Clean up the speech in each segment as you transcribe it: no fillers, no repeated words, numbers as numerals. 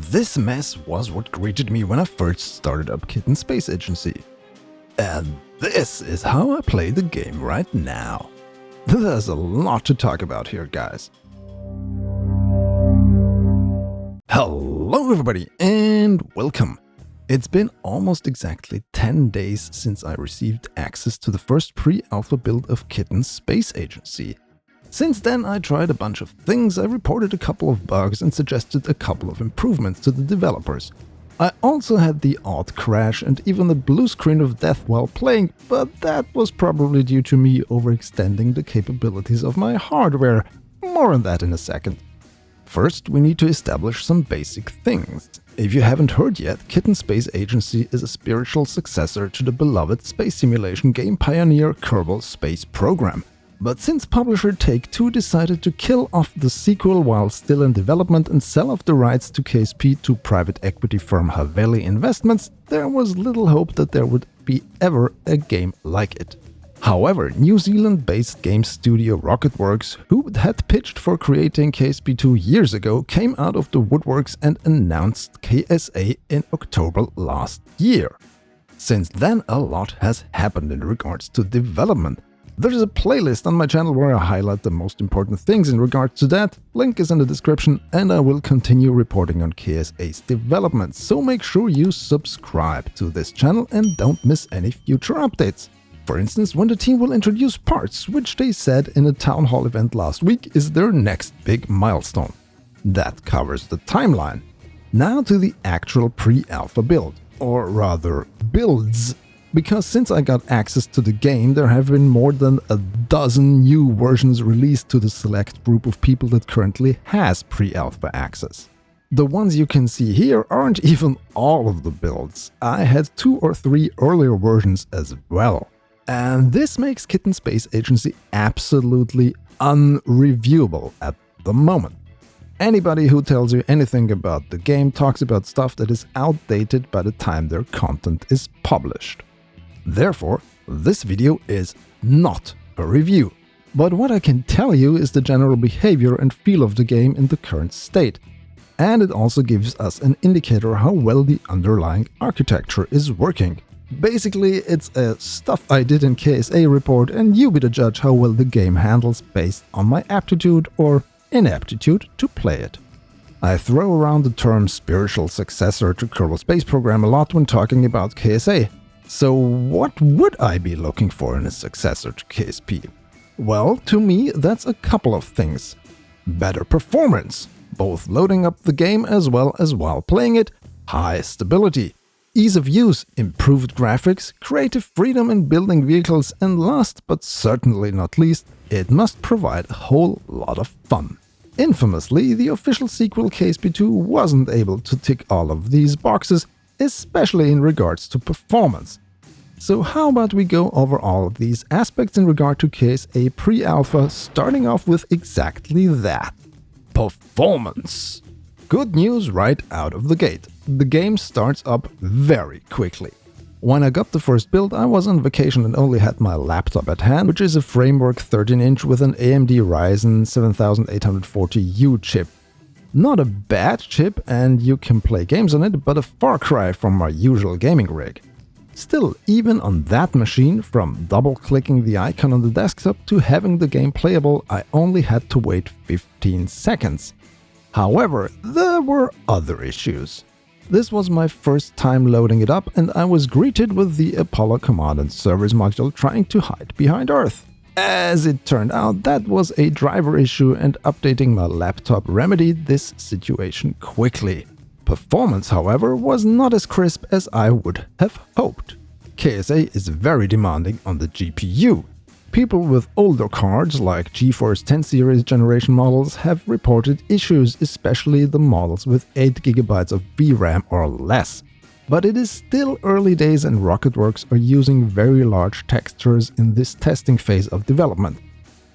This mess was what greeted me when I first started up Kitten Space Agency. And this is how I play the game right now. There's a lot to talk about here, guys. Hello everybody and welcome. It's been almost exactly 10 days since I received access to the first pre-alpha build of Kitten Space Agency. Since then I tried a bunch of things, I reported a couple of bugs and suggested a couple of improvements to the developers. I also had the odd crash and even a blue screen of death while playing, but that was probably due to me overextending the capabilities of my hardware. More on that in a second. First, we need to establish some basic things. If you haven't heard yet, Kitten Space Agency is a spiritual successor to the beloved space simulation game pioneer Kerbal space program. But since publisher Take-Two decided to kill off the sequel while still in development and sell off the rights to KSP to private equity firm Haveli Investments, there was little hope that there would be ever a game like it. However, New Zealand-based game studio Rocketworks, who had pitched for creating KSP 2 years ago, came out of the woodworks and announced KSA in October last year. Since then, a lot has happened in regards to development. There's a playlist on my channel where I highlight the most important things in regards to that. Link is in the description, and I will continue reporting on KSA's development, so make sure you subscribe to this channel and don't miss any future updates. For instance, when the team will introduce parts, which they said in a town hall event last week is their next big milestone. That covers the timeline. Now to the actual pre-alpha build, or rather builds. Because since I got access to the game, there have been more than a dozen new versions released to the select group of people that currently has pre-alpha access. The ones you can see here aren't even all of the builds. I had 2 or 3 earlier versions as well. And this makes Kitten Space Agency absolutely unreviewable at the moment. Anybody who tells you anything about the game talks about stuff that is outdated by the time their content is published. Therefore, this video is not a review, but what I can tell you is the general behavior and feel of the game in the current state. And it also gives us an indicator how well the underlying architecture is working. Basically, it's a stuff I did in KSA report and you be the judge how well the game handles based on my aptitude or inaptitude to play it. I throw around the term spiritual successor to Kerbal Space Program a lot when talking about KSA. So what would I be looking for in a successor to KSP? Well, to me, that's a couple of things. Better performance, both loading up the game as well as while playing it, high stability, ease of use, improved graphics, creative freedom in building vehicles, and last but certainly not least, it must provide a whole lot of fun. Infamously, the official sequel KSP 2 wasn't able to tick all of these boxes, especially in regards to performance. So how about we go over all of these aspects in regard to KSA pre-alpha, starting off with exactly that. Performance! Good news right out of the gate. The game starts up very quickly. When I got the first build, I was on vacation and only had my laptop at hand, which is a Framework 13-inch with an AMD Ryzen 7840U chip. Not a bad chip and you can play games on it, but a far cry from my usual gaming rig. Still, even on that machine, from double-clicking the icon on the desktop to having the game playable, I only had to wait 15 seconds. However, there were other issues. This was my first time loading it up and I was greeted with the Apollo Command and Servers module trying to hide behind Earth. As it turned out, that was a driver issue and updating my laptop remedied this situation quickly. Performance, however, was not as crisp as I would have hoped. KSA is very demanding on the GPU. People with older cards, like GeForce 10 series generation models, have reported issues, especially the models with 8GB of VRAM or less. But it is still early days and Rocketworks are using very large textures in this testing phase of development.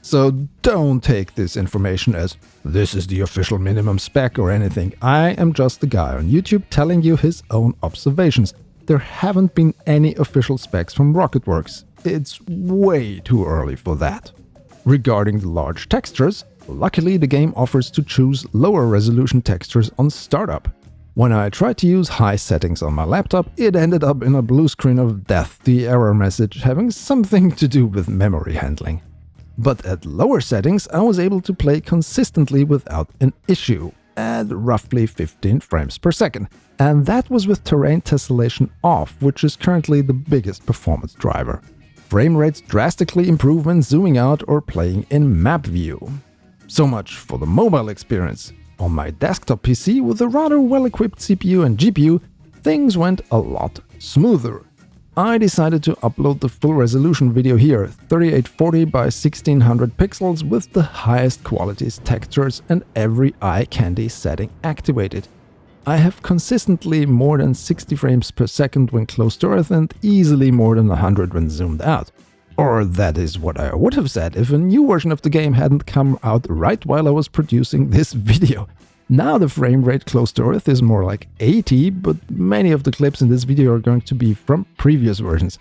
So don't take this information as this is the official minimum spec or anything. I am just a guy on YouTube telling you his own observations. There haven't been any official specs from Rocketworks. It's way too early for that. Regarding the large textures, luckily the game offers to choose lower resolution textures on startup. When I tried to use high settings on my laptop, it ended up in a blue screen of death, the error message having something to do with memory handling. But at lower settings, I was able to play consistently without an issue, at roughly 15 frames per second, and that was with terrain tessellation off, which is currently the biggest performance driver. Frame rates drastically improve when zooming out or playing in map view. So much for the mobile experience. On my desktop PC with a rather well-equipped CPU and GPU, things went a lot smoother. I decided to upload the full resolution video here, 3840 by 1600 pixels with the highest qualities textures and every eye candy setting activated. I have consistently more than 60 frames per second when close to Earth and easily more than 100 when zoomed out. Or that is what I would have said if a new version of the game hadn't come out right while I was producing this video. Now the frame rate close to Earth is more like 80, but many of the clips in this video are going to be from previous versions.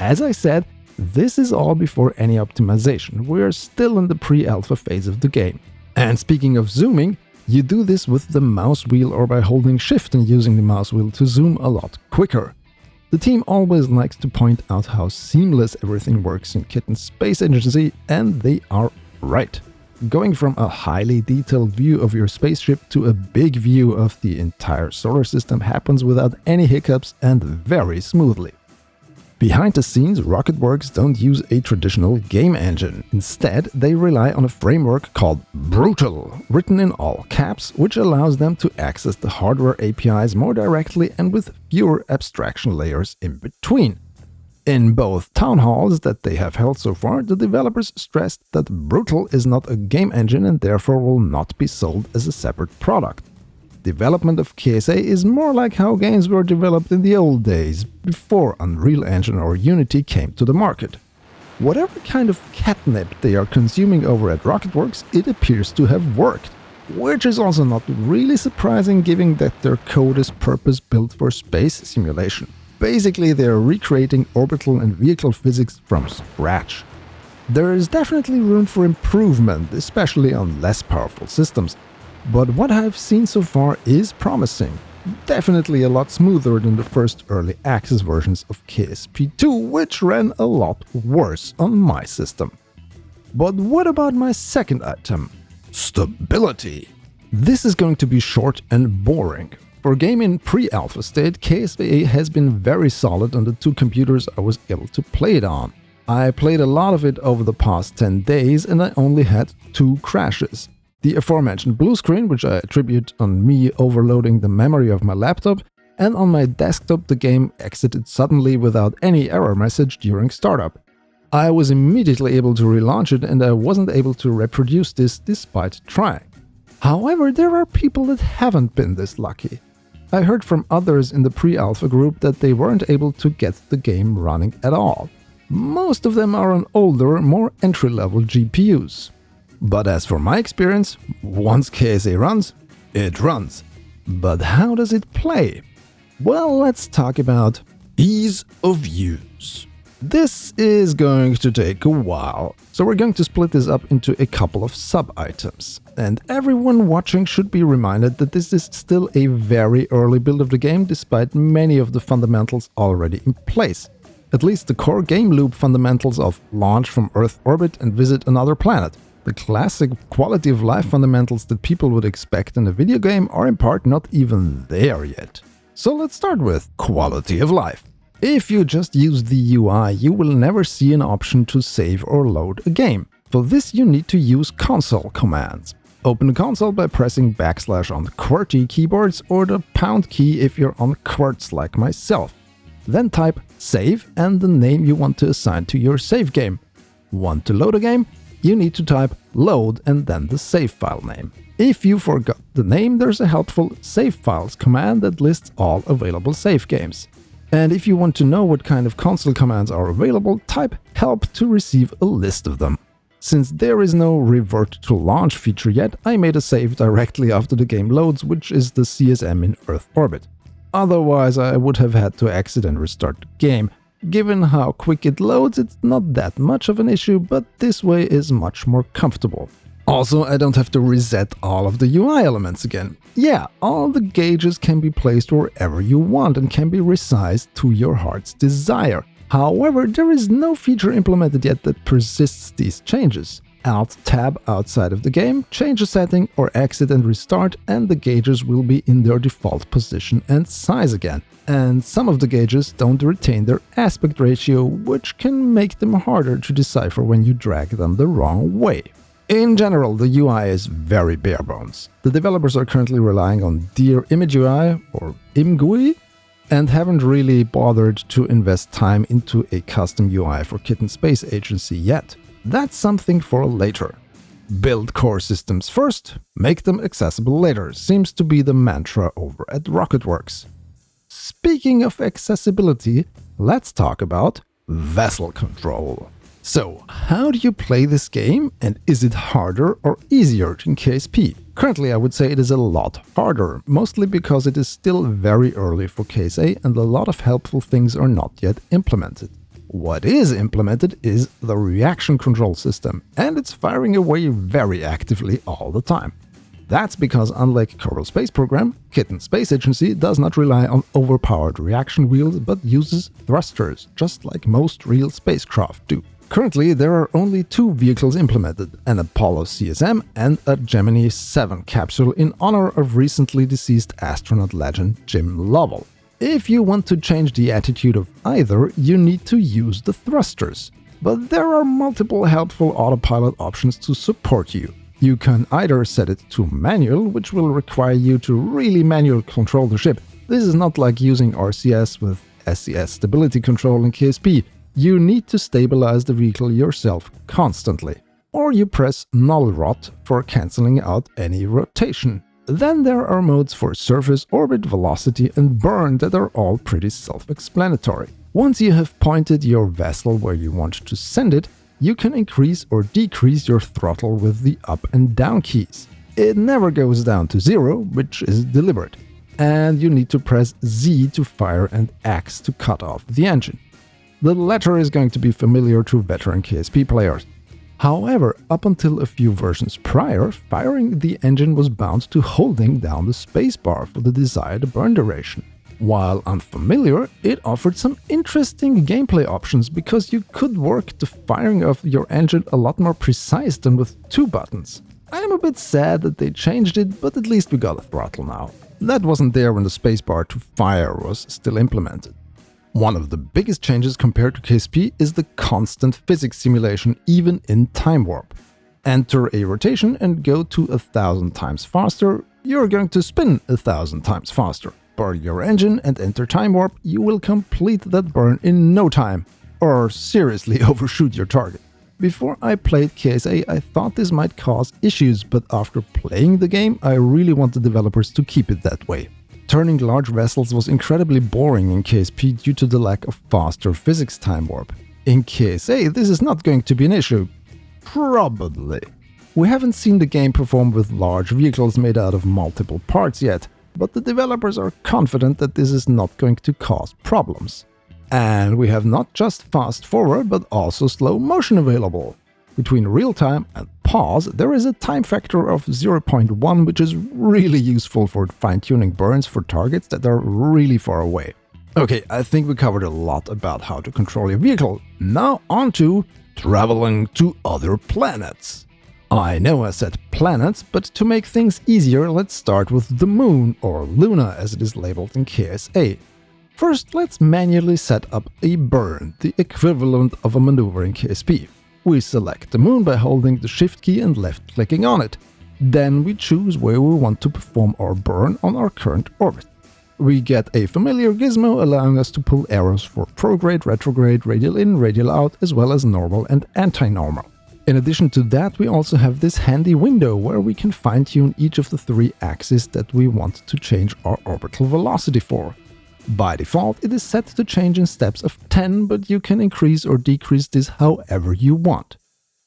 As I said, this is all before any optimization. We're still in the pre-alpha phase of the game. And speaking of zooming, you do this with the mouse wheel or by holding shift and using the mouse wheel to zoom a lot quicker. The team always likes to point out how seamless everything works in Kitten Space Agency, and they are right. Going from a highly detailed view of your spaceship to a big view of the entire solar system happens without any hiccups and very smoothly. Behind the scenes, Rocketworks don't use a traditional game engine. Instead, they rely on a framework called Brutal, written in all caps, which allows them to access the hardware APIs more directly and with fewer abstraction layers in between. In both town halls that they have held so far, the developers stressed that Brutal is not a game engine and therefore will not be sold as a separate product. Development of KSA is more like how games were developed in the old days, before Unreal Engine or Unity came to the market. Whatever kind of catnip they are consuming over at Rocketworks, it appears to have worked, which is also not really surprising given that their code is purpose-built for space simulation. Basically, they are recreating orbital and vehicle physics from scratch. There is definitely room for improvement, especially on less powerful systems, but what I've seen so far is promising. Definitely a lot smoother than the first early access versions of KSP2, which ran a lot worse on my system. But what about my second item? Stability. This is going to be short and boring. For a game in pre-alpha state, KSA has been very solid on the two computers I was able to play it on. I played a lot of it over the past 10 days and I only had 2 crashes. The aforementioned blue screen, which I attribute on me overloading the memory of my laptop, and on my desktop the game exited suddenly without any error message during startup. I was immediately able to relaunch it and I wasn't able to reproduce this despite trying. However, there are people that haven't been this lucky. I heard from others in the pre-alpha group that they weren't able to get the game running at all. Most of them are on older, more entry-level GPUs. But as for my experience, once KSA runs, it runs. But how does it play? Well, let's talk about ease of use. This is going to take a while, so we're going to split this up into a couple of sub-items. And everyone watching should be reminded that this is still a very early build of the game, despite many of the fundamentals already in place. At least the core game loop fundamentals of launch from Earth orbit and visit another planet. The classic quality of life fundamentals that people would expect in a video game are in part not even there yet. So let's start with quality of life. If you just use the UI, you will never see an option to save or load a game. For this you need to use console commands. Open the console by pressing / on the QWERTY keyboards or the pound key if you're on QWERTZ like myself. Then type save and the name you want to assign to your save game. Want to load a game? You need to type load and then the save file name. If you forgot the name, there's a helpful save files command that lists all available save games. And if you want to know what kind of console commands are available, type help to receive a list of them. Since there is no revert to launch feature yet, I made a save directly after the game loads, which is the CSM in Earth orbit. Otherwise, I would have had to exit and restart the game. Given how quick it loads, it's not that much of an issue, but this way is much more comfortable. Also, I don't have to reset all of the UI elements again. Yeah, all the gauges can be placed wherever you want and can be resized to your heart's desire. However, there is no feature implemented yet that persists these changes. Alt-tab outside of the game, change a setting or exit and restart, and the gauges will be in their default position and size again. And some of the gauges don't retain their aspect ratio, which can make them harder to decipher when you drag them the wrong way. In general, the UI is very bare bones. The developers are currently relying on Dear Image UI or ImGUI and haven't really bothered to invest time into a custom UI for Kitten Space Agency yet. That's something for later. Build core systems first, make them accessible later, seems to be the mantra over at Rocketworks. Speaking of accessibility, let's talk about vessel control. So, how do you play this game, and is it harder or easier in KSP? Currently, I would say it is a lot harder, mostly because it is still very early for KSA and a lot of helpful things are not yet implemented. What is implemented is the reaction control system, and it's firing away very actively all the time. That's because, unlike Kerbal Space Program, Kitten Space Agency does not rely on overpowered reaction wheels but uses thrusters, just like most real spacecraft do. Currently, there are only 2 vehicles implemented, an Apollo CSM and a Gemini 7 capsule in honor of recently deceased astronaut legend Jim Lovell. If you want to change the attitude of either, you need to use the thrusters. But there are multiple helpful autopilot options to support you. You can either set it to manual, which will require you to really manually control the ship. This is not like using RCS with SCS stability control in KSP. You need to stabilize the vehicle yourself constantly. Or you press null rot for cancelling out any rotation. Then there are modes for surface, orbit, velocity and burn that are all pretty self-explanatory. Once you have pointed your vessel where you want to send it, you can increase or decrease your throttle with the up and down keys. It never goes down to 0, which is deliberate. And you need to press Z to fire and X to cut off the engine. The latter is going to be familiar to veteran KSP players. However, up until a few versions prior, firing the engine was bound to holding down the spacebar for the desired burn duration. While unfamiliar, it offered some interesting gameplay options because you could work the firing of your engine a lot more precise than with 2 buttons. I am a bit sad that they changed it, but at least we got a throttle now. That wasn't there when the spacebar to fire was still implemented. One of the biggest changes compared to KSP is the constant physics simulation even in time warp. Enter a rotation and go to 1,000 times faster, you're going to spin 1,000 times faster. Burn your engine and enter time warp, you will complete that burn in no time, or seriously overshoot your target. Before I played KSA, I thought this might cause issues, but after playing the game, I really want the developers to keep it that way. Turning large vessels was incredibly boring in KSP due to the lack of faster physics time warp. In KSA, this is not going to be an issue. Probably. We haven't seen the game perform with large vehicles made out of multiple parts yet, but the developers are confident that this is not going to cause problems. And we have not just fast forward, but also slow motion available. Between real time and pause, there is a time factor of 0.1, which is really useful for fine-tuning burns for targets that are really far away. Okay, I think we covered a lot about how to control your vehicle. Now on to traveling to other planets. I know I said planets, but to make things easier, let's start with the Moon, or Luna as it is labeled in KSA. First, let's manually set up a burn, the equivalent of a maneuver in KSP. We select the Moon by holding the Shift key and left-clicking on it. Then we choose where we want to perform our burn on our current orbit. We get a familiar gizmo allowing us to pull arrows for prograde, retrograde, radial in, radial out, as well as normal and anti-normal. In addition to that, we also have this handy window where we can fine-tune each of the 3 axes that we want to change our orbital velocity for. By default, it is set to change in steps of 10, but you can increase or decrease this however you want.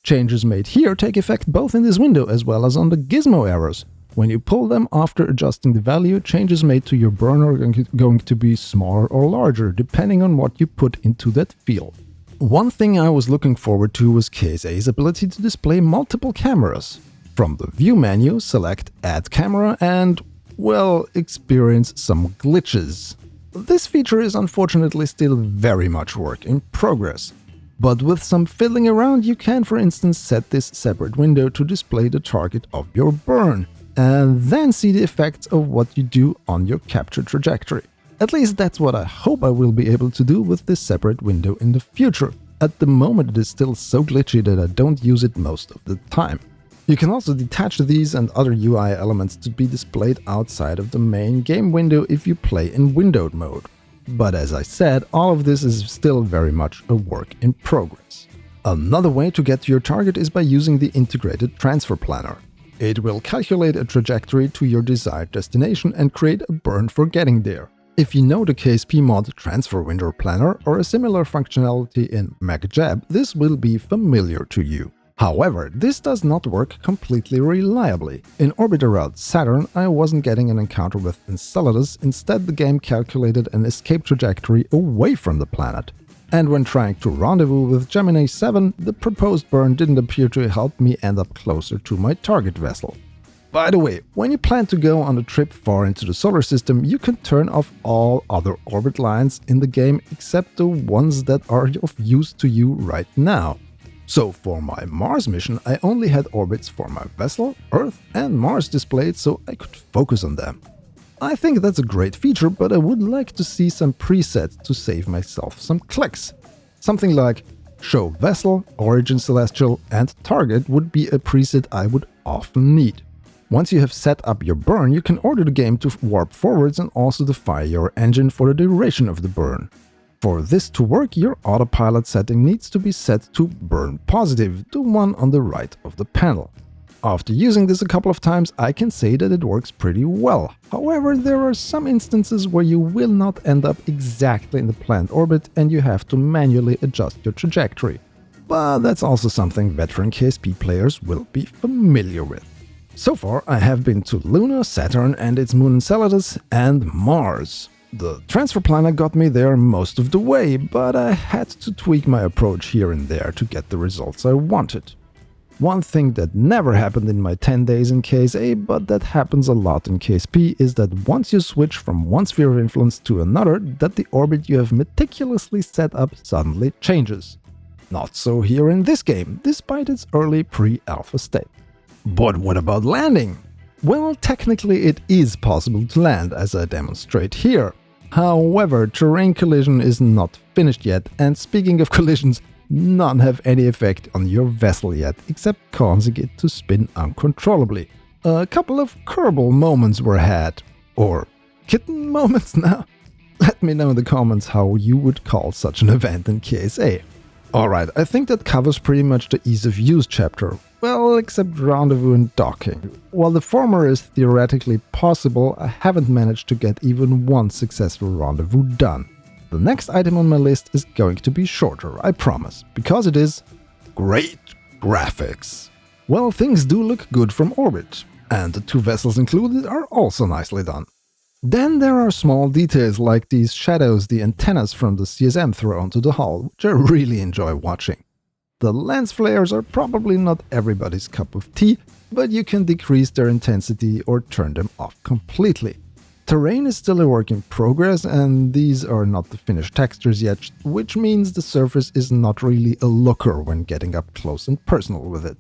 Changes made here take effect both in this window as well as on the gizmo arrows. When you pull them after adjusting the value, changes made to your burn are going to be smaller or larger, depending on what you put into that field. One thing I was looking forward to was KSA's ability to display multiple cameras. From the View menu, select Add Camera and, well, experience some glitches. This feature is unfortunately still very much work in progress. But with some fiddling around, you can, for instance, set this separate window to display the target of your burn, and then see the effects of what you do on your capture trajectory. At least that's what I hope I will be able to do with this separate window in the future. At the moment it is still so glitchy that I don't use it most of the time. You can also detach these and other UI elements to be displayed outside of the main game window if you play in windowed mode. But as I said, all of this is still very much a work in progress. Another way to get to your target is by using the integrated transfer planner. It will calculate a trajectory to your desired destination and create a burn for getting there. If you know the KSP mod Transfer Window Planner or a similar functionality in MacJab, this will be familiar to you. However, this does not work completely reliably. In orbit around Saturn, I wasn't getting an encounter with Enceladus, instead the game calculated an escape trajectory away from the planet. And when trying to rendezvous with Gemini 7, the proposed burn didn't appear to help me end up closer to my target vessel. By the way, when you plan to go on a trip far into the solar system, you can turn off all other orbit lines in the game except the ones that are of use to you right now. So for my Mars mission, I only had orbits for my vessel, Earth and Mars displayed so I could focus on them. I think that's a great feature, but I would like to see some presets to save myself some clicks. Something like Show Vessel, Origin Celestial and Target would be a preset I would often need. Once you have set up your burn, you can order the game to warp forwards and also defy your engine for the duration of the burn. For this to work, your autopilot setting needs to be set to Burn Positive, the one on the right of the panel. After using this a couple of times, I can say that it works pretty well. However, there are some instances where you will not end up exactly in the planned orbit and you have to manually adjust your trajectory. But that's also something veteran KSP players will be familiar with. So far, I have been to Luna, Saturn and its moon Enceladus, and Mars. The transfer planner got me there most of the way, but I had to tweak my approach here and there to get the results I wanted. One thing that never happened in my 10 days in KSA, but that happens a lot in KSP, is that once you switch from one sphere of influence to another, that the orbit you have meticulously set up suddenly changes. Not so here in this game, despite its early pre-alpha state. But what about landing? Well, technically it is possible to land, as I demonstrate here. However, terrain collision is not finished yet, and speaking of collisions, none have any effect on your vessel yet, except causing it to spin uncontrollably. A couple of Kerbal moments were had. Or Kitten moments now? Let me know in the comments how you would call such an event in KSA. Alright, I think that covers pretty much the ease of use chapter. Well, except rendezvous and docking. While the former is theoretically possible, I haven't managed to get even one successful rendezvous done. The next item on my list is going to be shorter, I promise, because it is great graphics. Well, things do look good from orbit, and the two vessels included are also nicely done. Then there are small details like these shadows the antennas from the CSM throw onto the hull, which I really enjoy watching. The lens flares are probably not everybody's cup of tea, but you can decrease their intensity or turn them off completely. Terrain is still a work in progress, and these are not the finished textures yet, which means the surface is not really a looker when getting up close and personal with it.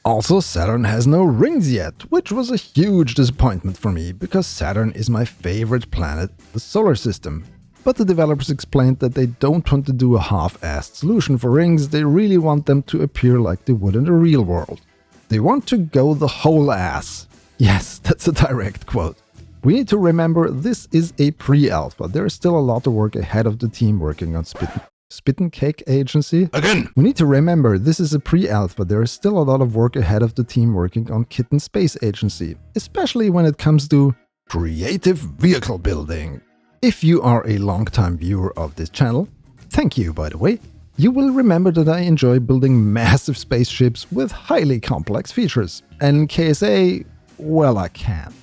Also, Saturn has no rings yet, which was a huge disappointment for me, because Saturn is my favorite planet in the solar system. But the developers explained that they don't want to do a half-assed solution for rings, they really want them to appear like they would in the real world. They want to go the whole ass. Yes, that's a direct quote. We need to remember this is a pre-alpha, there is still a lot of work ahead of the team working on Spit and Cake Agency. Again! We need to remember this is a pre-alpha, there is still a lot of work ahead of the team working on Kitten Space Agency, especially when it comes to creative vehicle building. If you are a long-time viewer of this channel, thank you by the way, you will remember that I enjoy building massive spaceships with highly complex features. And in KSA, well, I can't.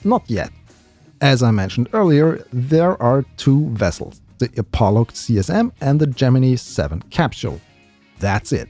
Not yet. As I mentioned earlier, there are two vessels, the Apollo CSM and the Gemini 7 capsule. That's it.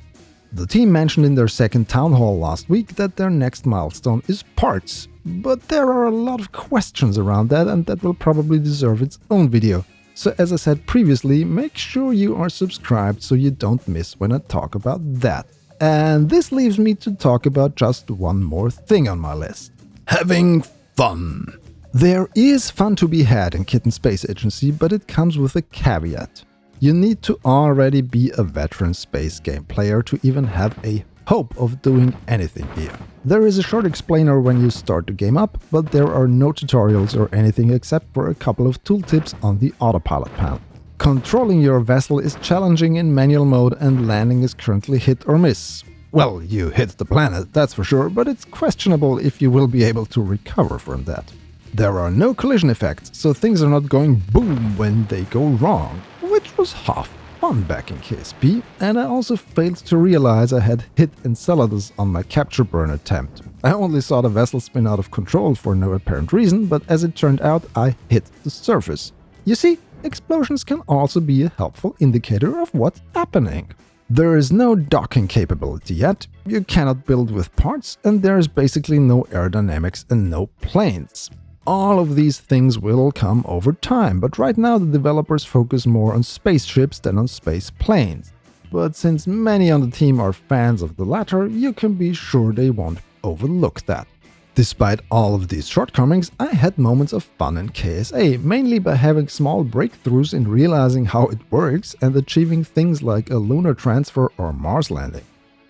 The team mentioned in their second town hall last week that their next milestone is parts, but there are a lot of questions around that, and that will probably deserve its own video. So as I said previously, make sure you are subscribed so you don't miss when I talk about that. And this leaves me to talk about just one more thing on my list. Having fun. There is fun to be had in Kitten Space Agency, but it comes with a caveat. You need to already be a veteran space game player to even have a hope of doing anything here. There is a short explainer when you start the game up, but there are no tutorials or anything except for a couple of tooltips on the autopilot panel. Controlling your vessel is challenging in manual mode and landing is currently hit or miss. Well, you hit the planet, that's for sure, but it's questionable if you will be able to recover from that. There are no collision effects, so things are not going boom when they go wrong, which was half fun back in KSP, and I also failed to realize I had hit Enceladus on my capture burn attempt. I only saw the vessel spin out of control for no apparent reason, but as it turned out, I hit the surface. You see, explosions can also be a helpful indicator of what's happening. There is no docking capability yet, you cannot build with parts, and there is basically no aerodynamics and no planes. All of these things will come over time, but right now the developers focus more on spaceships than on space planes. But since many on the team are fans of the latter, you can be sure they won't overlook that. Despite all of these shortcomings, I had moments of fun in KSA, mainly by having small breakthroughs in realizing how it works and achieving things like a lunar transfer or Mars landing.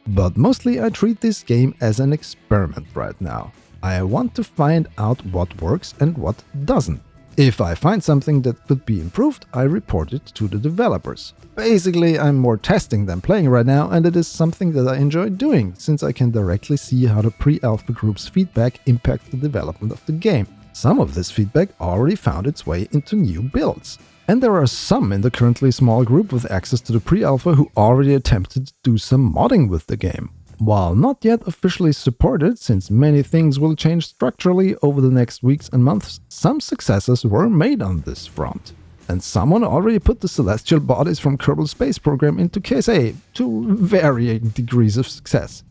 But mostly I treat this game as an experiment right now. I want to find out what works and what doesn't. If I find something that could be improved, I report it to the developers. Basically, I'm more testing than playing right now, and it is something that I enjoy doing, since I can directly see how the pre-alpha group's feedback impacts the development of the game. Some of this feedback already found its way into new builds. And there are some in the currently small group with access to the pre-alpha who already attempted to do some modding with the game. While not yet officially supported, since many things will change structurally over the next weeks and months, some successes were made on this front. And someone already put the celestial bodies from Kerbal space program into KSA, to varying degrees of success.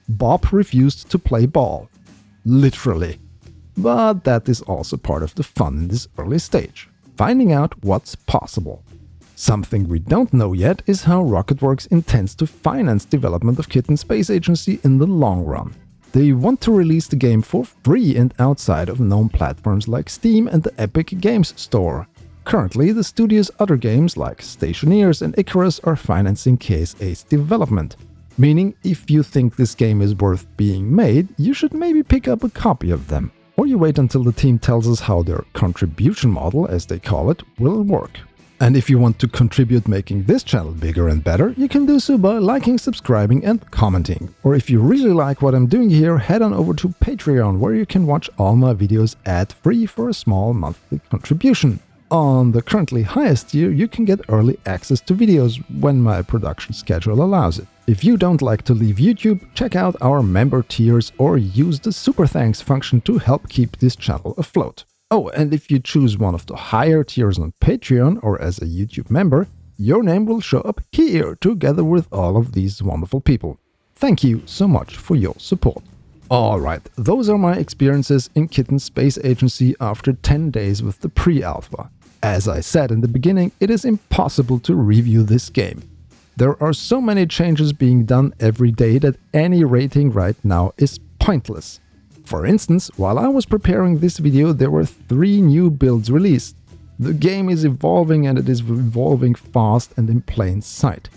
Bob refused to play ball. Literally. But that is also part of the fun in this early stage, finding out what's possible. Something we don't know yet is how Rocketworks intends to finance development of Kitten Space Agency in the long run. They want to release the game for free and outside of known platforms like Steam and the Epic Games Store. Currently, the studio's other games like Stationeers and Icarus are financing KSA's development. Meaning, if you think this game is worth being made, you should maybe pick up a copy of them. Or you wait until the team tells us how their contribution model, as they call it, will work. And if you want to contribute making this channel bigger and better, you can do so by liking, subscribing and commenting. Or if you really like what I'm doing here, head on over to Patreon, where you can watch all my videos ad-free for a small monthly contribution. On the currently highest tier, you can get early access to videos when my production schedule allows it. If you don't like to leave YouTube, check out our member tiers or use the super thanks function to help keep this channel afloat. Oh, and if you choose one of the higher tiers on Patreon or as a YouTube member, your name will show up here together with all of these wonderful people. Thank you so much for your support. Alright, those are my experiences in Kitten Space Agency after 10 days with the pre-alpha. As I said in the beginning, it is impossible to review this game. There are so many changes being done every day that any rating right now is pointless. For instance, while I was preparing this video, there were 3 new builds released. The game is evolving and it is evolving fast and in plain sight.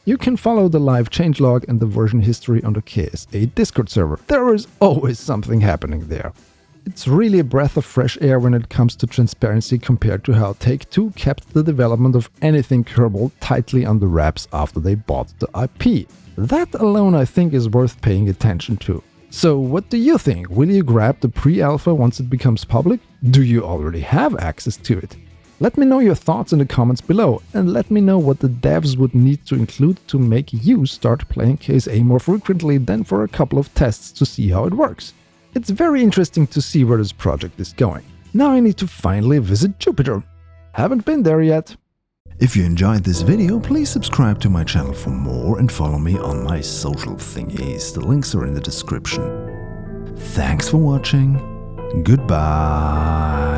You can follow the live changelog and the version history on the KSA Discord server. There is always something happening there. It's really a breath of fresh air when it comes to transparency compared to how Take-Two kept the development of anything Kerbal tightly on the wraps after they bought the IP. That alone I think is worth paying attention to. So what do you think? Will you grab the pre-alpha once it becomes public? Do you already have access to it? Let me know your thoughts in the comments below, and let me know what the devs would need to include to make you start playing KSA more frequently than for a couple of tests to see how it works. It's very interesting to see where this project is going. Now I need to finally visit Jupiter. Haven't been there yet. If you enjoyed this video, please subscribe to my channel for more and follow me on my social thingies. The links are in the description. Thanks for watching. Goodbye.